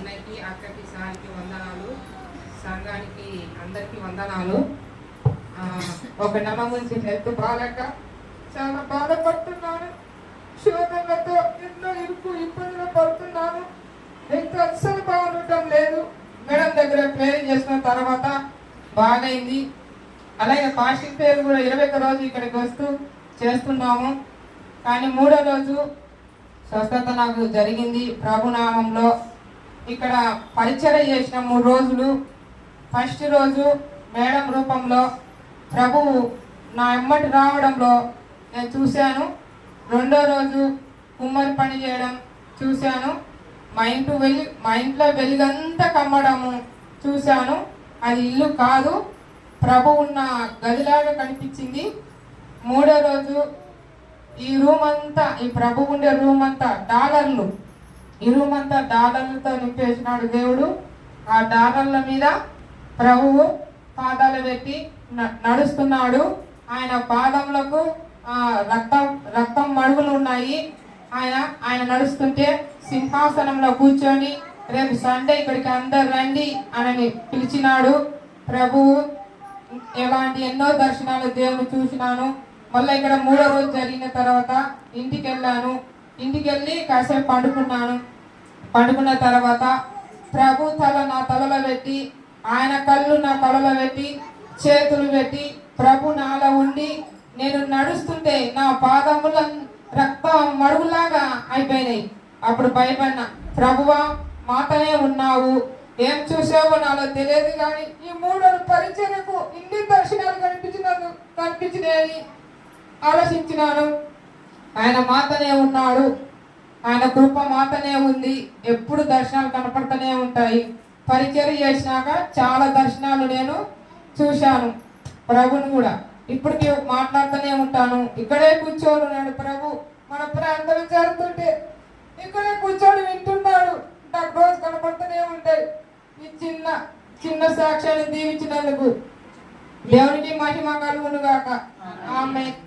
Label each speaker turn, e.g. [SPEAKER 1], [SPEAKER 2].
[SPEAKER 1] అన్నకి అక్కకి సార్కి వందనాలు, సంఘానికి అందరికి వందనాలు. ఒక నెల నుంచి హెల్త్ బాగాలేక చాలా బాధపడుతున్నాను. శోధనలతో ఎన్నో ఇబ్బందులు పడుతున్నాను. హెల్త్ అస్సలు బాగుండటం లేదు. మేడం దగ్గర ప్రేయర్ చేసిన తర్వాత బాగైంది. అలాగే ఫాస్టింగ్ ప్రేయర్ కూడా 21 రోజు ఇక్కడికి వస్తూ చేస్తున్నాము. కానీ 3వ రోజు స్వస్థత నాకు జరిగింది ప్రభునామంలో. ఇక్కడ పరిచర్య చేసిన 3 రోజులు. ఫస్ట్ రోజు మేడం రూపంలో ప్రభువు నా ఎమ్మటి రావడంలో నేను చూశాను. 2వ రోజు కుమ్మరి పని చేయడం చూశాను. మా ఇంట్లో వెలుగంతా కమ్మడము చూశాను. అది ఇల్లు కాదు, ప్రభు ఉన్న గదిలాగా కనిపించింది. 3వ రోజు ఈ రూమ్ అంతా, ఈ ప్రభు ఉండే రూమ్ అంతా డాలర్లు, ఈ రూమ్ అంతా డాలర్లతో నింపేసినాడు దేవుడు. ఆ డాలర్ల మీద ప్రభువు పాదాలు పెట్టి నడుస్తున్నాడు. ఆయన పాదములకు రక్తం మడుగులు ఉన్నాయి. ఆయన నడుస్తుంటే సింహాసనంలో కూర్చొని రేపు సండే ఇక్కడికి అందరు రండి అని పిలిచినాడు ప్రభువు. ఇలాంటి ఎన్నో దర్శనాలు దేవుని చూసినాను. మళ్ళీ ఇక్కడ 3వ రోజు జరిగిన తర్వాత ఇంటికి వెళ్ళాను. ఇంటికి వెళ్ళి కాసేపు పండుకున్న తర్వాత ప్రభు తల నా తలలో పెట్టి, ఆయన కళ్ళు నా కళ్ళలో పెట్టి, చేతులు పెట్టి ప్రభు నాలో ఉండి నేను నడుస్తుంటే నా పాదముల రక్తం మడుగులాగా అయిపోయినాయి. అప్పుడు భయపడినా, ప్రభువా మాతనే ఉన్నావు, ఏం చూసావో నాలో తెలియదు, కానీ ఈ 3 పరిచర్యకు ఇన్ని దర్శనాలు కనిపించినాయని ఆలోచించినాను. ఆయన మాతనే ఉన్నాడు, ఆయన కృప మాతనే ఉంది. ఎప్పుడు దర్శనాలు కనపడుతూనే ఉంటాయి. పరిచర్య చేసినాక చాలా దర్శనాలు నేను చూశాను. ప్రభుని కూడా ఇప్పటికీ మాట్లాడుతూనే ఉంటాను. ఇక్కడే కూర్చొని ఉన్నాడు ప్రభు. మన ప్రాంతం జరుగుతుంటే ఇక్కడే కూర్చొని వింటున్నాడు. నాకు రోజు కనపడుతూనే ఉంటాయి. ఈ చిన్న సాక్ష్యాన్ని దీవించినందుకు దేవునికి మహిమ కలుగును గాక. ఆమేన్.